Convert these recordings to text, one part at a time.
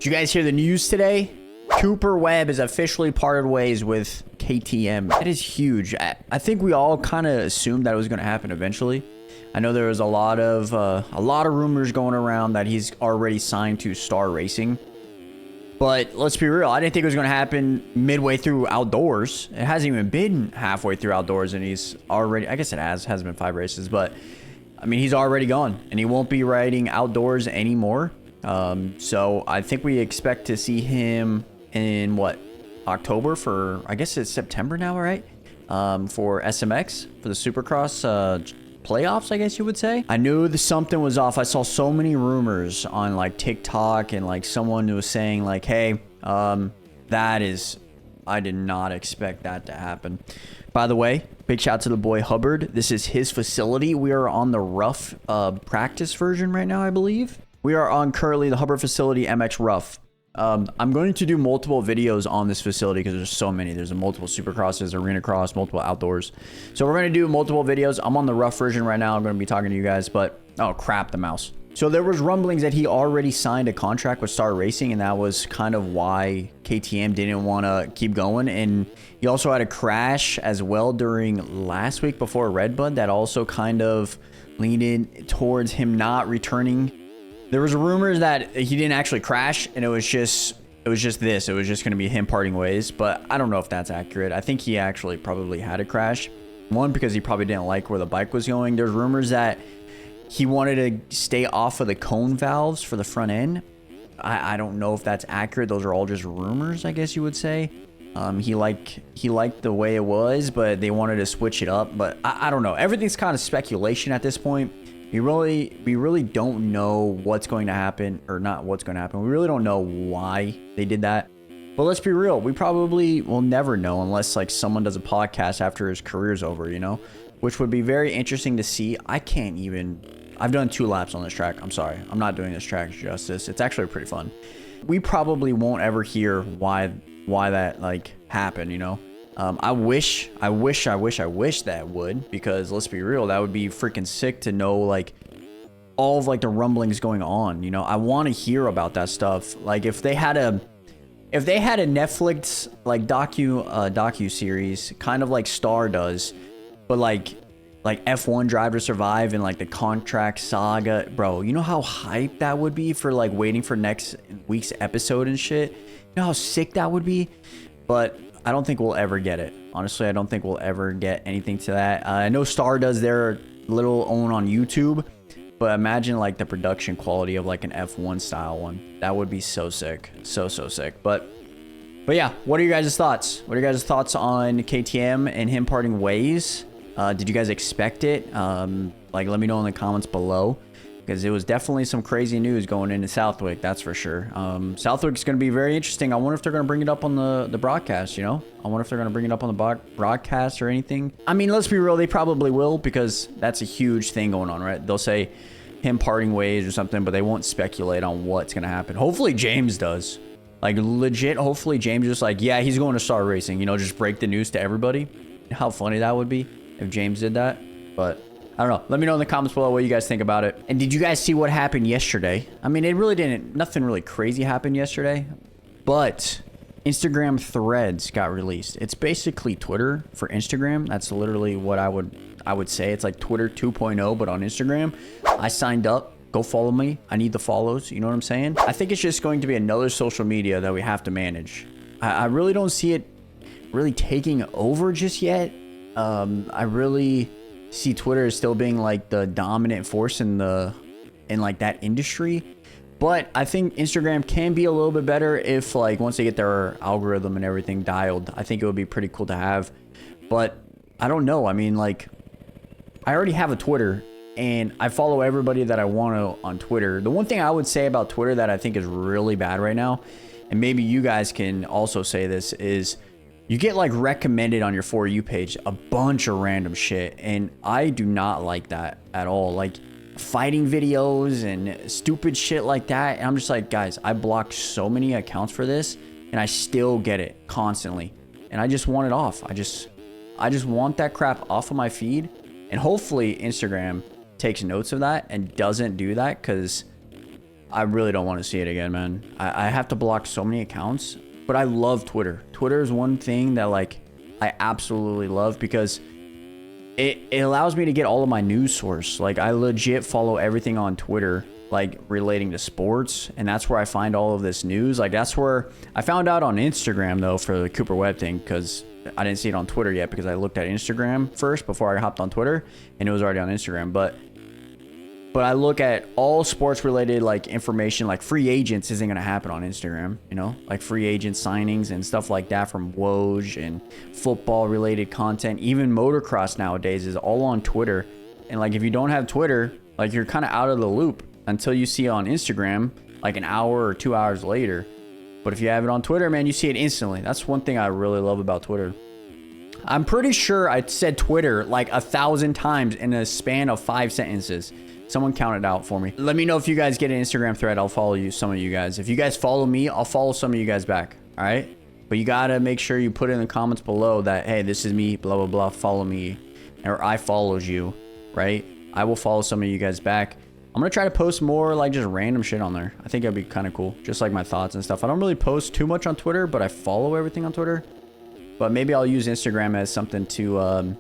Did you guys hear the news today? Cooper Webb has officially parted ways with KTM. That is huge. I think we all kind of assumed that it was going to happen eventually. I know there was a lot of rumors going around that he's already signed to Star Racing. But let's be real, I didn't think it was going to happen midway through Outdoors. It hasn't even been halfway through Outdoors, and he's already, I guess it hasn't been 5 races, but I mean, he's already gone, and he won't be riding Outdoors anymore. So I think we expect to see him in what, October for, I guess it's September now, right? For SMX, for the Supercross playoffs, I guess you would say. I knew something was off. I saw so many rumors on like TikTok, and like someone was saying like, hey, I did not expect that to happen. By the way, big shout out to the boy Hubbard. This is his facility. We are on the rough practice version right now, I believe. We are on currently the Hubbard facility MX Rough. I'm going to do multiple videos on this facility because there's so many. There's multiple Supercrosses, Arena Cross, multiple Outdoors. So we're going to do multiple videos. I'm on the rough version right now. I'm going to be talking to you guys, but oh crap, the mouse. So there was rumblings that he already signed a contract with Star Racing, and that was kind of why KTM didn't want to keep going. And he also had a crash as well during last week before Red Bud that also kind of leaned in towards him not returning. There was rumors that he didn't actually crash, and it was just this. It was just going to be him parting ways, but I don't know if that's accurate. I think he actually probably had a crash. One, because he probably didn't like where the bike was going. There's rumors that he wanted to stay off of the cone valves for the front end. I don't know if that's accurate. Those are all just rumors, I guess you would say. He liked the way it was, but they wanted to switch it up. But I don't know. Everything's kind of speculation at this point. We really don't know what's going to happen, or not what's going to happen. We really don't know why they did that. But let's be real, we probably will never know unless like someone does a podcast after his career's over, you know, which would be very interesting to see. I've done 2 laps on this track. I'm sorry, I'm not doing this track justice. It's actually pretty fun. We probably won't ever hear why that like happened, you know. I wish that would, because let's be real, that would be freaking sick to know like all of like the rumblings going on, you know. I want to hear about that stuff. Like if they had a Netflix like docu series, kind of like Star does, but like F1 Drive to Survive and like the contract saga, bro, you know how hype that would be for like waiting for next week's episode and shit. You know how sick that would be. But I don't think we'll ever get it. Honestly, I don't think we'll ever get anything to that. I know Star does their little own on YouTube, but imagine like the production quality of like an F1 style one. That would be so sick. So sick. But yeah, what are your guys' thoughts? What are your guys' thoughts on KTM and him parting ways? Did you guys expect it? Like, let me know in the comments below, because it was definitely some crazy news going into Southwick, that's for sure. Southwick's going to be very interesting. I wonder if they're going to bring it up on the broadcast, you know? I wonder if they're going to bring it up on the broadcast or anything. I mean, let's be real, they probably will, because that's a huge thing going on, right? They'll say him parting ways or something, but they won't speculate on what's going to happen. Hopefully James does. Like, legit, hopefully James just like, yeah, he's going to Star Racing, you know, just break the news to everybody. How funny that would be if James did that. But I don't know. Let me know in the comments below what you guys think about it. And did you guys see what happened yesterday? I mean, it really didn't. Nothing really crazy happened yesterday. But Instagram Threads got released. It's basically Twitter for Instagram. That's literally what I would say. It's like Twitter 2.0, but on Instagram. I signed up. Go follow me. I need the follows. You know what I'm saying? I think it's just going to be another social media that we have to manage. I really don't see it really taking over just yet. I really see Twitter as still being like the dominant force in like that industry, but I think Instagram can be a little bit better if like once they get their algorithm and everything dialed. I think it would be pretty cool to have, but I don't know. I mean, like, I already have a Twitter and I follow everybody that I want to on Twitter. The one thing I would say about Twitter that I think is really bad right now, and maybe you guys can also say this, is you get like recommended on your For You page a bunch of random shit, and I do not like that at all. Like fighting videos and stupid shit like that, and I'm just like, guys, I blocked so many accounts for this and I still get it constantly, and I just want it off. I just want that crap off of my feed, and hopefully Instagram takes notes of that and doesn't do that, because I really don't want to see it again, man. I have to block so many accounts, but I love Twitter. Twitter is one thing that like I absolutely love because it allows me to get all of my news source. Like I legit follow everything on Twitter, like relating to sports, and that's where I find all of this news. Like that's where I found out on Instagram though for the Cooper Webb thing, because I didn't see it on Twitter yet because I looked at Instagram first before I hopped on Twitter, and it was already on Instagram. But I look at all sports related like information, like free agents isn't gonna happen on Instagram, you know, like free agent signings and stuff like that from Woj, and football related content, even motocross nowadays is all on Twitter. And like if you don't have Twitter, like you're kind of out of the loop until you see it on Instagram like an hour or 2 hours later. But if you have it on Twitter, man, you see it instantly. That's one thing I really love about Twitter. I'm pretty sure I said Twitter like 1,000 times in a span of 5 sentences. Someone count it out for me. Let me know if you guys get an Instagram thread. I'll follow you, some of you guys. If you guys follow me, I'll follow some of you guys back. All right? But you got to make sure you put in the comments below that, hey, this is me, blah, blah, blah, follow me. Or I followed you, right? I will follow some of you guys back. I'm going to try to post more like just random shit on there. I think it'd be kind of cool. Just like my thoughts and stuff. I don't really post too much on Twitter, but I follow everything on Twitter. But maybe I'll use Instagram as something to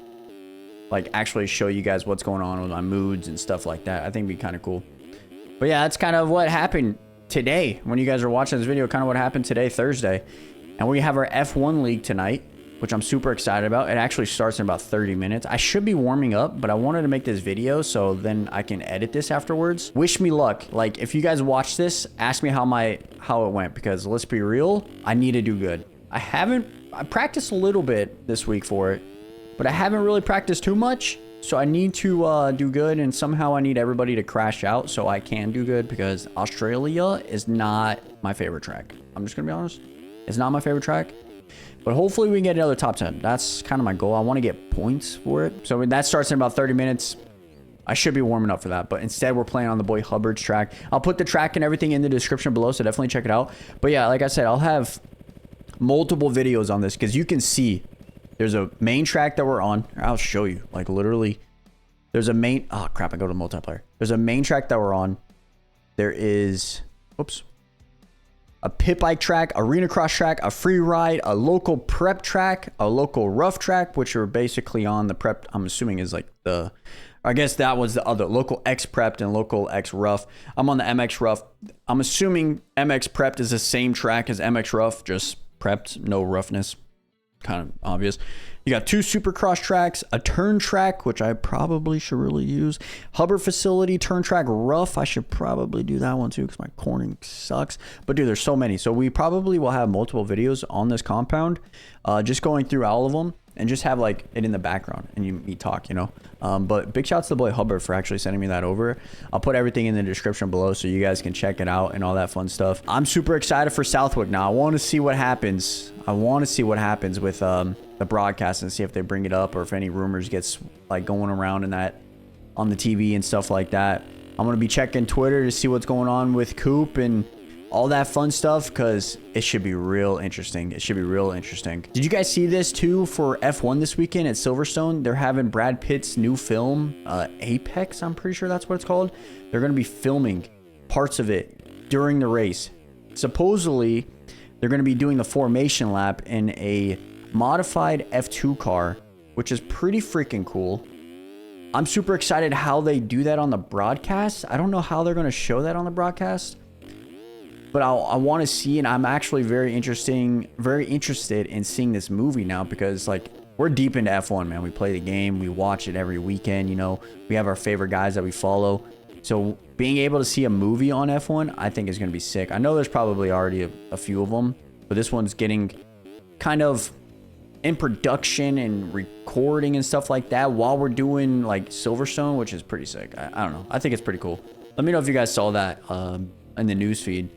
like actually show you guys what's going on with my moods and stuff like that. I think it'd be kind of cool. But yeah, that's kind of what happened today. When you guys are watching this video, kind of what happened today, Thursday. And we have our F1 League tonight, which I'm super excited about. It actually starts in about 30 minutes. I should be warming up, but I wanted to make this video so then I can edit this afterwards. Wish me luck. Like, if you guys watch this, ask me how it went, because let's be real, I need to do good. I practiced a little bit this week for it, but I haven't really practiced too much. So I need to do good, and somehow I need everybody to crash out so I can do good, because Australia is not my favorite track. I'm just gonna be honest. It's not my favorite track. But hopefully we can get another top 10. That's kind of my goal. I want to get points for it. So that starts in about 30 minutes. I should be warming up for that. But instead, we're playing on the boy Hubbard's track. I'll put the track and everything in the description below, so definitely check it out. But yeah, like I said, I'll have multiple videos on this, because you can see there's a main track that we're on. I'll show you. Like, literally, there's a main... Oh, crap. I go to multiplayer. There's a main track that we're on. There is... Whoops. A pit bike track, arena cross track, a free ride, a local prep track, a local rough track, which are basically on the prep. I'm assuming is like the, I guess that was the other local X prepped and local X rough. I'm on the MX rough. I'm assuming MX prepped is the same track as MX rough, just prepped, no roughness. Kind of obvious. You got 2 supercross tracks, a turn track, which I probably should really use. Hubbard facility, turn track, rough. I should probably do that one too, because my corning sucks. But dude, there's so many. So we probably will have multiple videos on this compound, just going through all of them, and just have like it in the background and me talk, you know. But big shouts to the boy Hubbard for actually sending me that over. I'll put everything in the description below so you guys can check it out and all that fun stuff. I'm super excited for Southwick now. I want to see what happens. I want to see what happens with the broadcast, and see if they bring it up, or if any rumors gets like going around in that on the TV and stuff like that. I'm gonna be checking Twitter to see what's going on with Coop and all that fun stuff, because it should be real interesting. It should be real interesting. Did you guys see this too for F1 this weekend at Silverstone? They're having Brad Pitt's new film, Apex, I'm pretty sure that's what it's called. They're going to be filming parts of it during the race. Supposedly, they're going to be doing the formation lap in a modified F2 car, which is pretty freaking cool. I'm super excited how they do that on the broadcast. I don't know how they're going to show that on the broadcast, but I want to see, and I'm actually very interested in seeing this movie now, because like we're deep into F1, man. We play the game, we watch it every weekend, you know. We have our favorite guys that we follow. So being able to see a movie on F1, I think is going to be sick. I know there's probably already a few of them, but this one's getting kind of in production and recording and stuff like that while we're doing like Silverstone, which is pretty sick. I don't know. I think it's pretty cool. Let me know if you guys saw that in the news feed,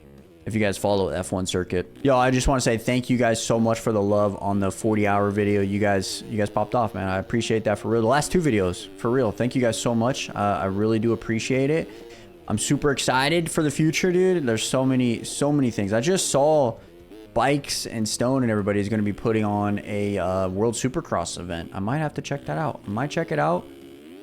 if you guys follow the F1 circuit. Yo, I just want to say thank you guys so much for the love on the 40-hour video. You guys popped off, man. I appreciate that for real. The last 2 videos, for real. Thank you guys so much. I really do appreciate it. I'm super excited for the future, dude. There's so many things. I just saw Bikes and Stone and everybody is going to be putting on a World Supercross event. I might have to check that out. I might check it out,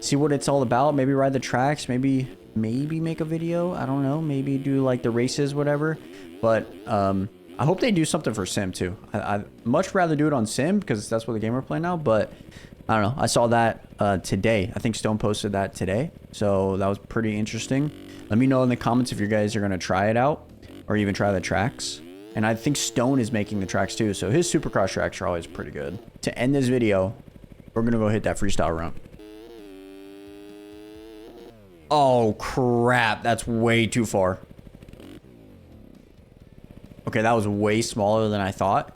see what it's all about. Maybe ride the tracks. Maybe maybe make a video. I don't know. Maybe do like the races, whatever. But I hope they do something for Sim too. I'd much rather do it on Sim because that's what the game we're playing now. But I don't know. I saw that today. I think Stone posted that today. So that was pretty interesting. Let me know in the comments if you guys are going to try it out or even try the tracks. And I think Stone is making the tracks too. So his Supercross tracks are always pretty good. To end this video, we're going to go hit that freestyle ramp. Oh, crap. That's way too far. Okay, that was way smaller than I thought.